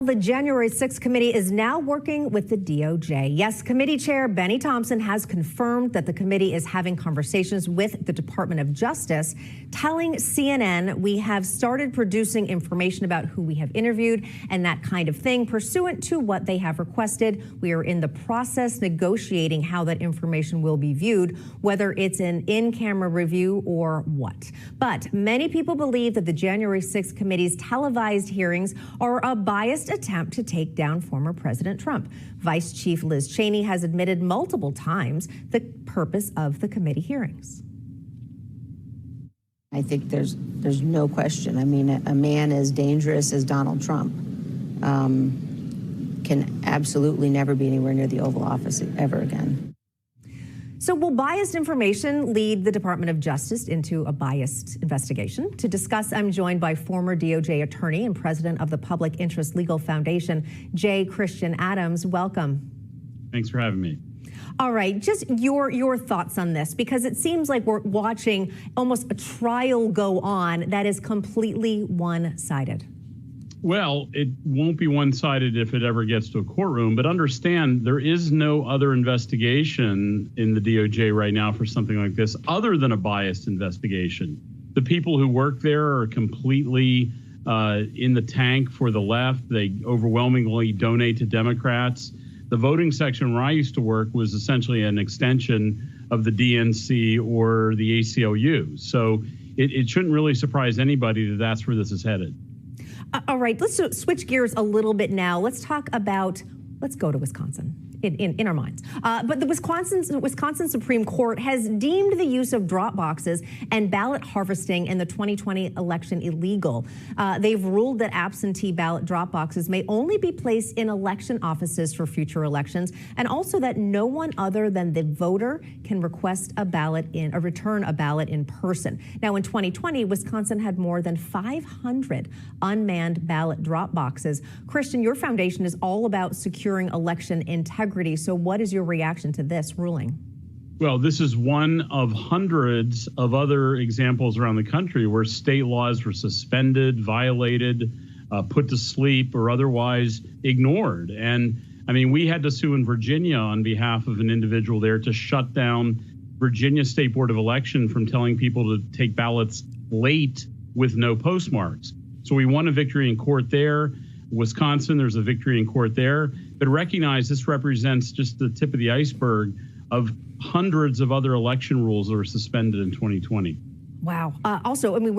The January 6th committee is now working with the DOJ. Yes, committee chair Benny Thompson has confirmed that the committee is having conversations with the Department of Justice, telling CNN, "We have started producing information about who we have interviewed and that kind of thing pursuant to what they have requested. We are in the process negotiating how that information will be viewed, whether it's an in-camera review or what." But many people believe that the January 6th committee's televised hearings are a biased attempt to take down former President Trump. Vice Chief Liz Cheney has admitted multiple times the purpose of the committee hearings. I think there's no question. I mean, a man as dangerous as Donald Trump can absolutely never be anywhere near the Oval Office ever again. So will biased information lead the Department of Justice into a biased investigation? To discuss, I'm joined by former DOJ attorney and president of the Public Interest Legal Foundation, J. Christian Adams. Welcome. Thanks for having me. All right, just your thoughts on this, because it seems like we're watching almost a trial go on that is completely one-sided. Well, it won't be one-sided if it ever gets to a courtroom, but understand there is no other investigation in the DOJ right now for something like this other than a biased investigation. The people who work there are completely in the tank for the left. They overwhelmingly donate to Democrats. The voting section where I used to work was essentially an extension of the DNC or the ACLU. So it shouldn't really surprise anybody that that's where this is headed. All right, let's switch gears a little bit now. Let's talk about, let's go to Wisconsin in our minds. But the Wisconsin Supreme Court has deemed the use of drop boxes and ballot harvesting in the 2020 election illegal. They've ruled that absentee ballot drop boxes may only be placed in election offices for future elections, and also that no one other than the voter can request return a ballot in person. Now, in 2020, Wisconsin had more than 500 unmanned ballot drop boxes. Christian, your foundation is all about securing election integrity. So what is your reaction to this ruling? Well, this is one of hundreds of other examples around the country where state laws were suspended, violated, put to sleep, or otherwise ignored. And I mean, we had to sue in Virginia on behalf of an individual there to shut down Virginia State Board of Election from telling people to take ballots late with no postmarks. So we won a victory in court there. Wisconsin, there's a victory in court there. But recognize this represents just the tip of the iceberg of hundreds of other election rules that were suspended in 2020. Wow. Also, I mean,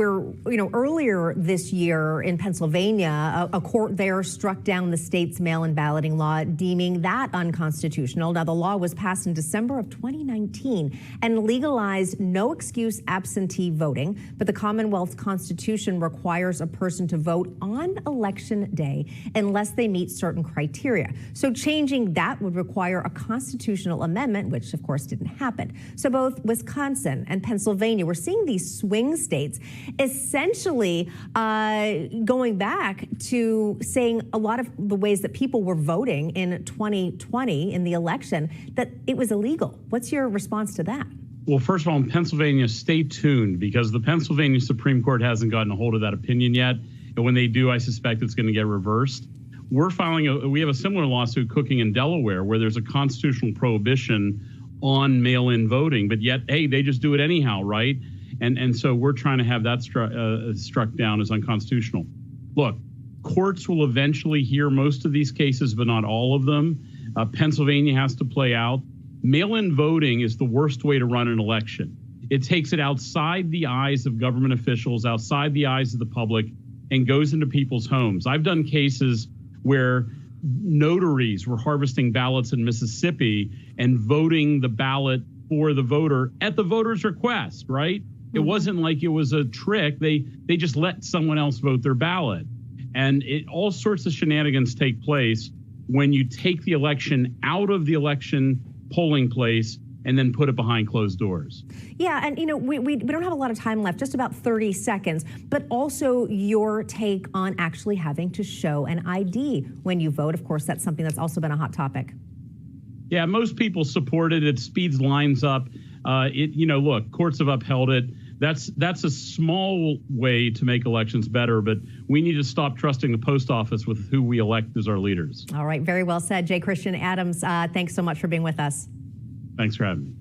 earlier this year in Pennsylvania, a court there struck down the state's mail-in balloting law, deeming that unconstitutional. Now, the law was passed in December of 2019 and legalized no excuse absentee voting. But the Commonwealth Constitution requires a person to vote on election day unless they meet certain criteria. So changing that would require a constitutional amendment, which of course didn't happen. So both Wisconsin and Pennsylvania, we're seeing these swing states essentially going back to saying a lot of the ways that people were voting in 2020 in the election, that it was illegal. What's your response to that? Well, first of all, in Pennsylvania, stay tuned, because the Pennsylvania Supreme Court hasn't gotten a hold of that opinion yet. And when they do, I suspect it's going to get reversed. We have a similar lawsuit cooking in Delaware where there's a constitutional prohibition on mail-in voting, but yet, hey, they just do it anyhow, right? And so we're trying to have that struck down as unconstitutional. Look, courts will eventually hear most of these cases, but not all of them. Pennsylvania has to play out. Mail-in voting is the worst way to run an election. It takes it outside the eyes of government officials, outside the eyes of the public, and goes into people's homes. I've done cases where notaries were harvesting ballots in Mississippi and voting the ballot for the voter at the voter's request, right? It wasn't like it was a trick. They just let someone else vote their ballot. And all sorts of shenanigans take place when you take the election out of the election polling place and then put it behind closed doors. Yeah, and we don't have a lot of time left, just about 30 seconds, but also your take on actually having to show an ID when you vote. Of course, that's something that's also been a hot topic. Yeah, most people support it. It speeds lines up. Look, courts have upheld it. That's a small way to make elections better, but we need to stop trusting the post office with who we elect as our leaders. All right, very well said. J. Christian Adams, thanks so much for being with us. Thanks for having me.